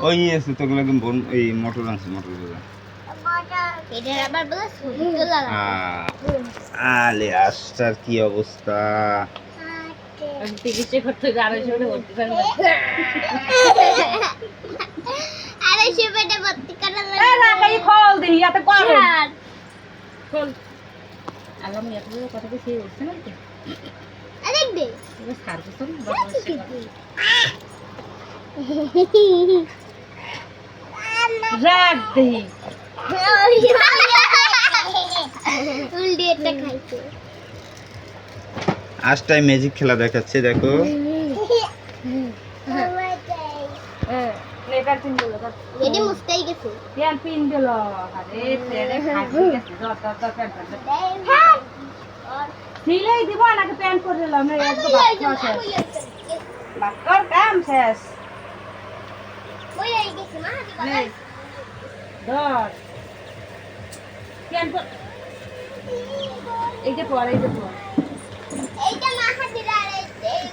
ওই আছে তো একদম এই মোটর আছে মোটর গুলো আলে আস্তার কি অবস্থা চিকিৎসা করতে আড়াইশো ভর্তি করে আড়াইশো পেটে ভর্তি করা খোল দিই এত খোল আগাম কথা কি সেই হচ্ছে না দেখবে সার কিছু রাখ দেই উল্টি একটা খাইছে আজটাই ম্যাজিক খেলা দেখাচ্ছে দেখো লেটার পিন দিল এডি মুস্তাই গেছে পেন পিন দিল আরে পেনে খাই গেছে যত পেন সিলাই দিব নাকি পেন করে দিলাম না একটু বাক্কর কাম শেষ ওই আই গেছে মা নেই ধর পেন এই যে পর